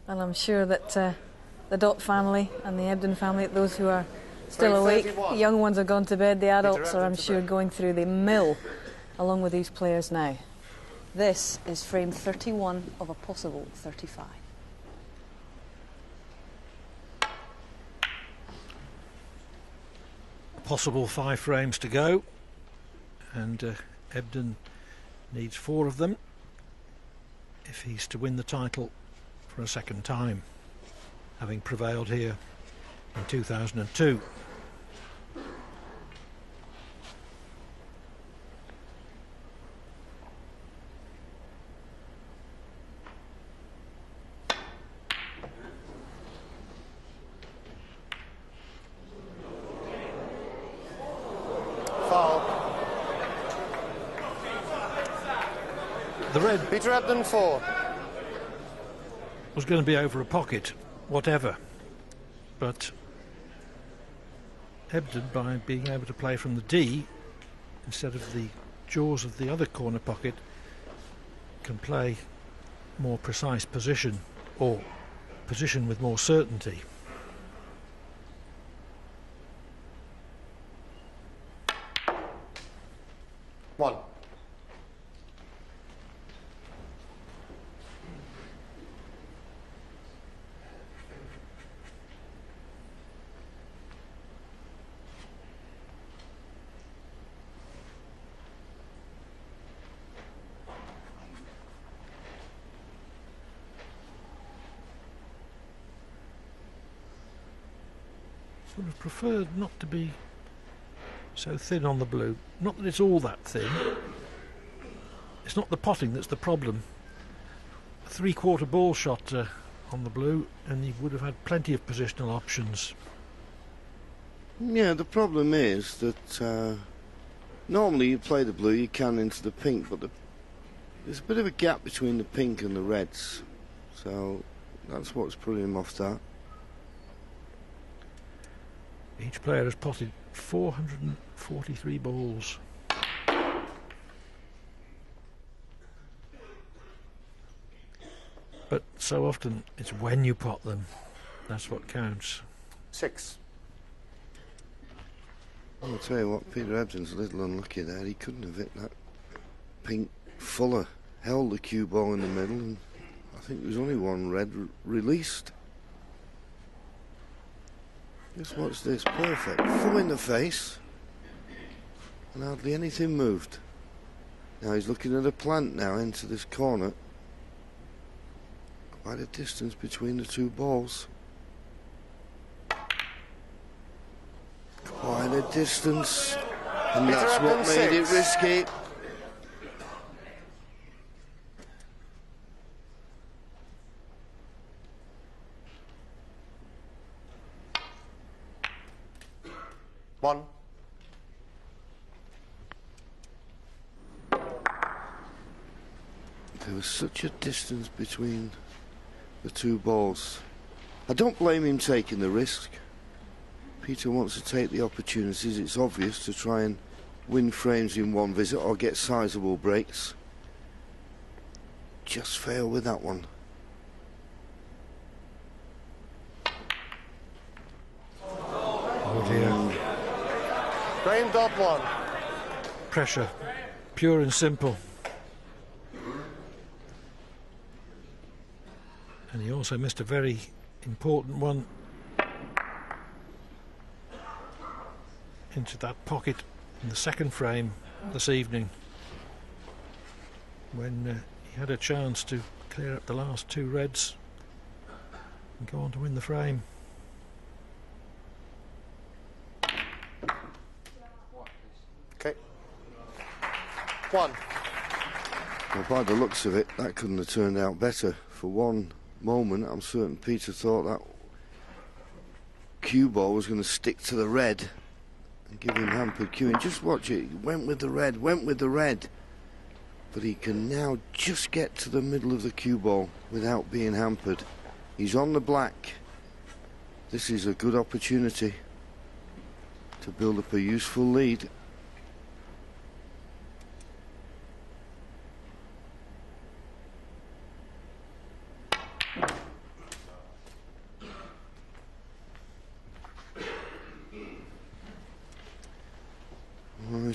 And I'm sure that the Dot family and the Ebden family, those who are still awake, the young ones have gone to bed, the adults are, I'm sure, going through the mill along with these players now. This is frame 31 of a possible 35. Possible 5 frames to go, and Ebden needs 4 of them if he's to win the title for a second time, having prevailed here in 2002. The red Peter Ebden 4 was going to be over a pocket, whatever, but Ebden, by being able to play from the D instead of the jaws of the other corner pocket, can play more precise position, or position with more certainty. One. Would have preferred not to be so thin on the blue. Not that it's all that thin. It's not the potting that's the problem. A 3/4 ball shot on the blue, and he would have had plenty of positional options. Yeah, the problem is that normally you play the blue, you can into the pink, but there's a bit of a gap between the pink and the reds, so that's what's putting him off that. Each player has potted 443 balls. But so often it's when you pot them, that's what counts. 6. I'll tell you what, Peter Ebden's a little unlucky there. He couldn't have hit that pink fuller, held the cue ball in the middle, and I think there was only one red released. Just watch this, perfect, full in the face, and hardly anything moved. Now he's looking at a plant now into this corner. Quite a distance between the two balls. Quite a distance, and that's what made it risky. One. There was such a distance between the two balls. I don't blame him taking the risk. Peter wants to take the opportunities, it's obvious, to try and win frames in one visit or get sizable breaks. Just fail with that one. Oh dear. Frame dot 1. Pressure, pure and simple. And he also missed a very important one into that pocket in the second frame this evening, when he had a chance to clear up the last 2 reds and go on to win the frame. Okay. 1. Well, by the looks of it, that couldn't have turned out better. For one moment, I'm certain Peter thought that cue ball was going to stick to the red and give him hampered cueing. Just watch it. He went with the red, went with the red. But he can now just get to the middle of the cue ball without being hampered. He's on the black. This is a good opportunity to build up a useful lead.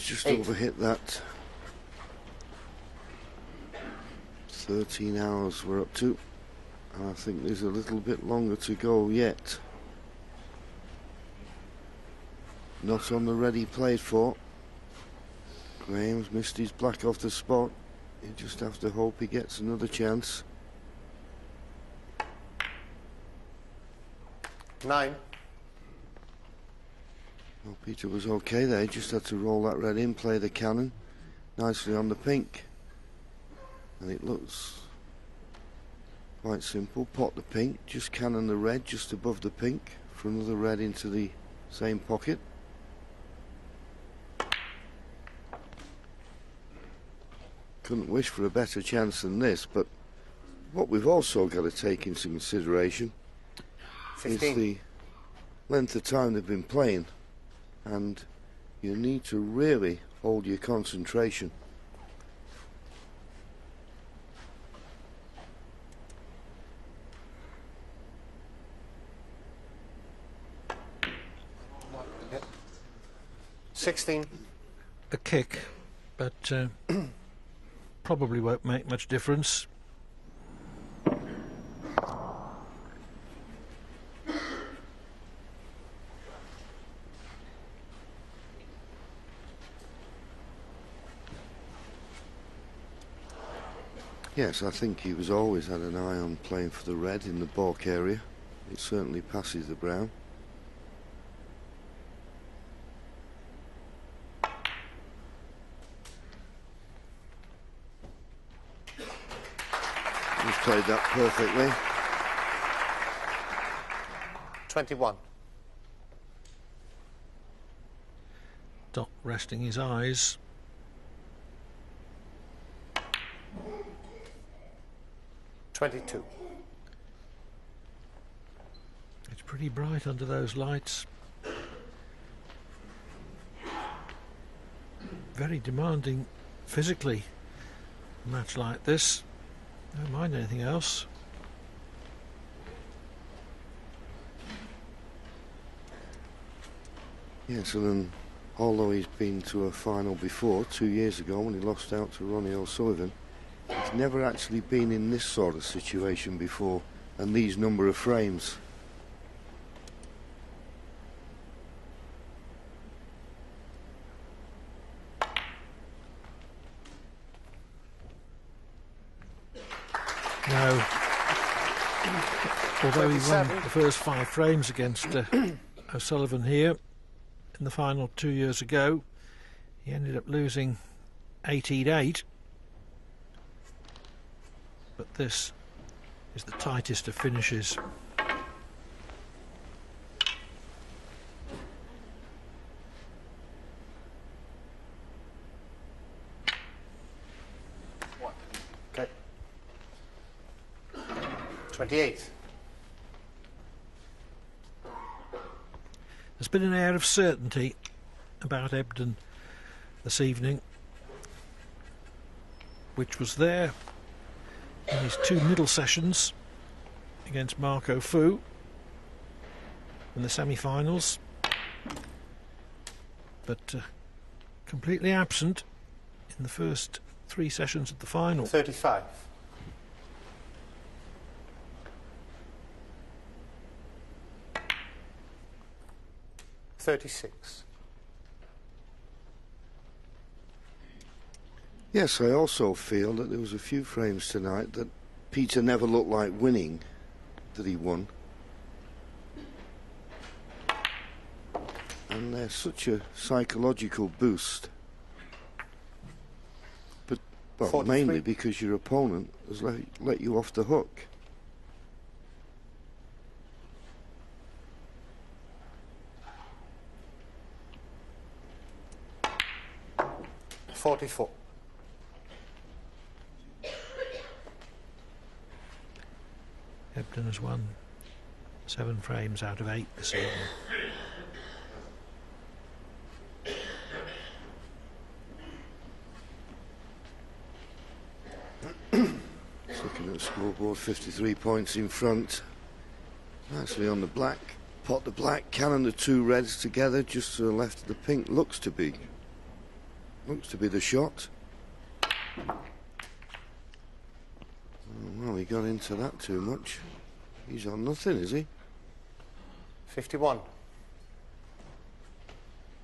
just 8. overhit that. 13 hours we're up to. And I think there's a little bit longer to go yet. Not on the red he played for. Graham's missed his black off the spot. You just have to hope he gets another chance. 9. Well, Peter was okay there. He just had to roll that red in, play the cannon nicely on the pink. And it looks quite simple. Pot the pink, just cannon the red just above the pink for another red into the same pocket. Couldn't wish for a better chance than this, but what we've also got to take into consideration 15. is the length of time they've been playing, and you need to really hold your concentration. Yep. 16. A kick, but probably won't make much difference. Yes, I think he was always had an eye on playing for the red in the balk area. It certainly passes the brown. He's played that perfectly. 21. Doc resting his eyes. $22. It's pretty bright under those lights. Very demanding physically, a match like this. Don't mind anything else. Yes, and then, although he's been to a final before, 2 years ago when he lost out to Ronnie O'Sullivan, he's never actually been in this sort of situation before, and these number of frames. No. Although he won 27. the first 5 frames against O'Sullivan here in the final 2 years ago, he ended up losing 18-8. But this is the tightest of finishes. Okay. 28. There's been an air of certainty about Ebden this evening, which was there in his 2 middle sessions against Marco Fu in the semi-finals, but completely absent in the first 3 sessions of the final. 35. $36. Yes, I also feel that there was a few frames tonight that Peter never looked like winning, that he won. And they're such a psychological boost. But, well, 43. mainly because your opponent has let you off the hook. $44. Ebden has won 7 frames out of 8 this evening. Just looking at the scoreboard, 53 points in front. Nicely on the black. Pot the black, cannon the 2 reds together just to the left of the pink, looks to be. Looks to be the shot. Oh, well, he got into that too much. He's on nothing, is he? 51.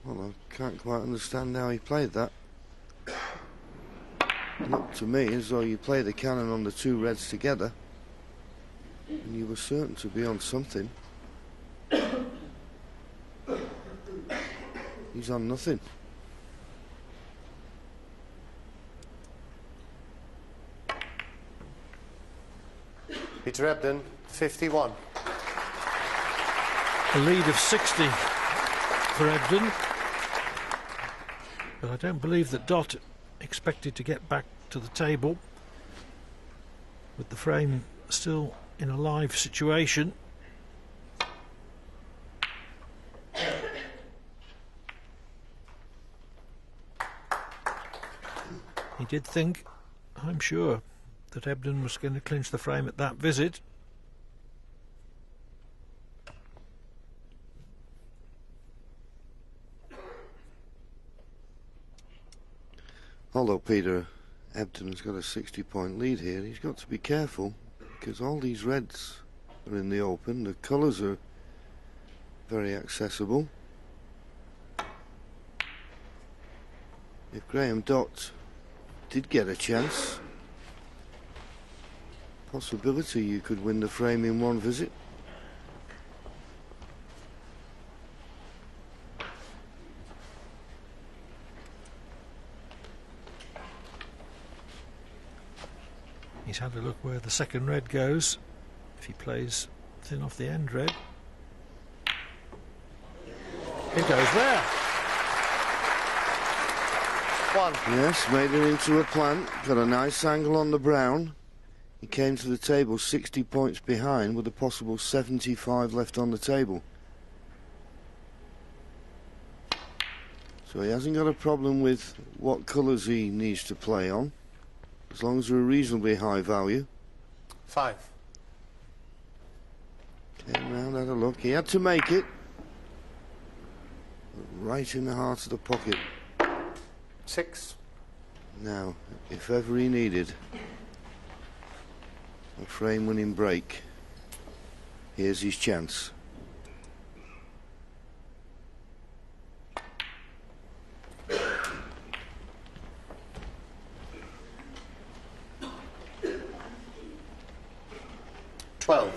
Well, I can't quite understand how he played that. It looked to me as though you play the cannon on the two reds together, and you were certain to be on something. He's on nothing. Peter Ebdon, 51. A lead of 60 for Ebdon. But I don't believe that Dot expected to get back to the table with the frame still in a live situation. He did think, I'm sure, that Ebdon was going to clinch the frame at that visit. Although Peter Ebdon has got a 60-point lead here, he's got to be careful because all these reds are in the open. The colours are very accessible. If Graham Dott did get a chance, possibility you could win the frame in one visit. He's had a look where the second red goes. If he plays thin off the end red, it goes there. One. Yes, made it into a plant, got a nice angle on the brown. He came to the table 60 points behind with a possible 75 left on the table. So he hasn't got a problem with what colours he needs to play on, as long as they're a reasonably high value. 5. Came round, had a look. He had to make it. Right in the heart of the pocket. 6. Now, if ever he needed a frame-winning break, here's his chance. $12.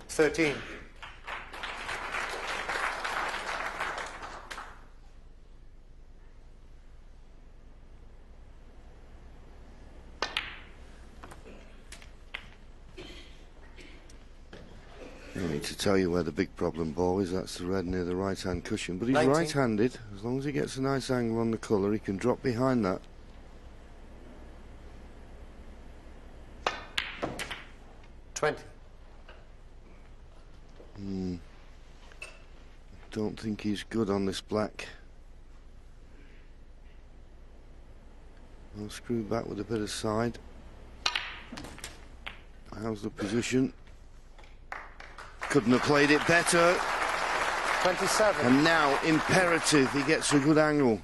$13. I don't need to tell you where the big problem ball is. That's the red near the right-hand cushion. But he's 19. right-handed. As long as he gets a nice angle on the colour, he can drop behind that. 20. Don't think he's good on this black. I'll screw back with a bit of side. How's the position? Couldn't have played it better. 27. And now, imperative, he gets a good angle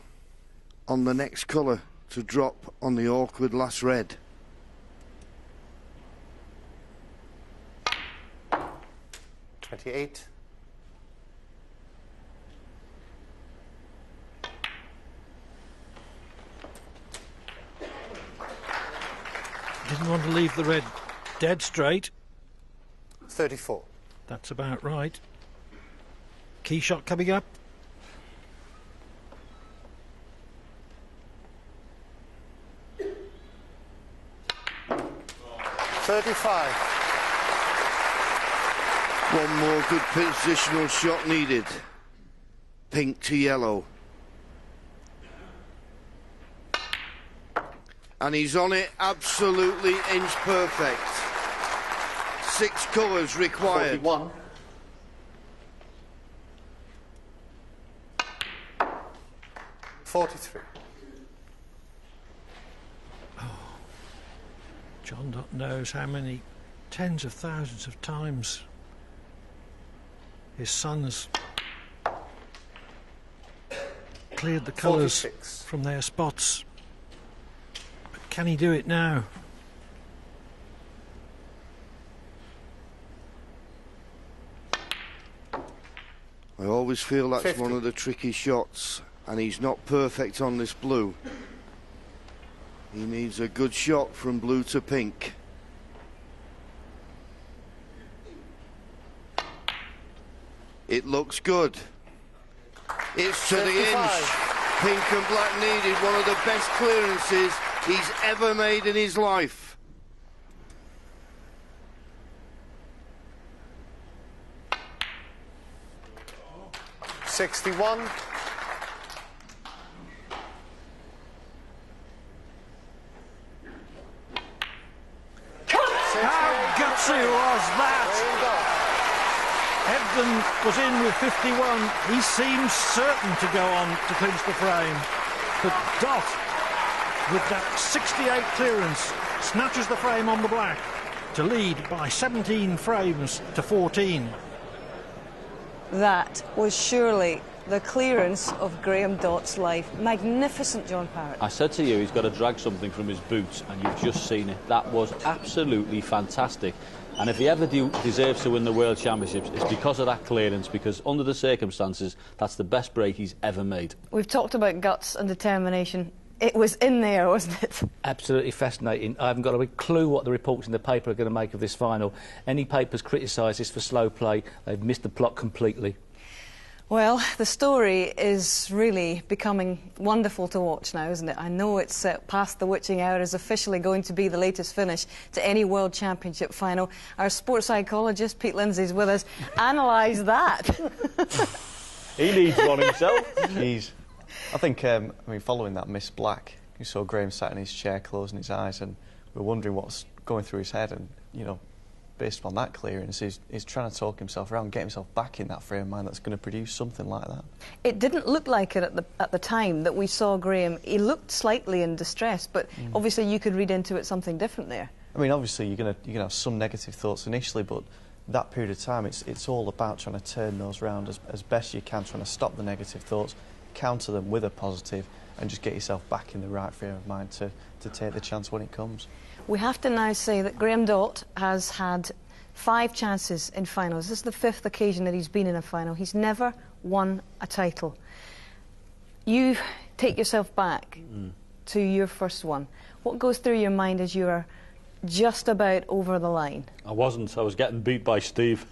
on the next colour to drop on the awkward last red. 28. Didn't want to leave the red dead straight. 34. That's about right. Key shot coming up. $35. One more good positional shot needed. Pink to yellow. And he's on it, absolutely inch perfect. 6 colours required. 41. $43. John Dott knows how many tens of thousands of times his son has cleared the colours 46. from their spots. But can he do it now? I always feel that's 50. one of the tricky shots, and he's not perfect on this blue. He needs a good shot from blue to pink. It looks good. It's to the 55. inch. Pink and black needed one of the best clearances he's ever made in his life. 61. How gutsy was that? Ebden was in with 51. He seems certain to go on to clinch the frame. But Dott, with that 68 clearance, snatches the frame on the black to lead by 17 frames to 14. That was surely the clearance of Graham Dott's life. Magnificent, John Parrott. I said to you, he's got to drag something from his boots, and you've just seen it. That was absolutely fantastic. And if he ever deserves to win the World Championships, it's because of that clearance, because under the circumstances, that's the best break he's ever made. We've talked about guts and determination. It was in there, wasn't it? Absolutely fascinating. I haven't got a clue what the reports in the paper are going to make of this final. Any papers criticise this for slow play, they've missed the plot completely. Well, the story is really becoming wonderful to watch now, isn't it? I know it's past the witching hour, is officially going to be the latest finish to any World Championship final. Our sports psychologist, Pete Lindsay's with us. Analyse that. He needs one himself. I think, I mean, following that miss black, you saw Graham sat in his chair closing his eyes, and we're wondering what's going through his head, and, you know, based upon that clearance, he's trying to talk himself around, get himself back in that frame of mind that's going to produce something like that. It didn't look like it at the time that we saw Graham. He looked slightly in distress, but obviously you could read into it something different there. I mean, obviously you're gonna have some negative thoughts initially, but that period of time, it's all about trying to turn those round as best you can, trying to stop the negative thoughts, counter them with a positive, and just get yourself back in the right frame of mind to take the chance when it comes. We have to now say that Graham Dott has had 5 chances in finals. This is the 5th occasion that he's been in a final. He's never won a title. You take yourself back to your first one. What goes through your mind as you are just about over the line? I wasn't. I was getting beat by Steve.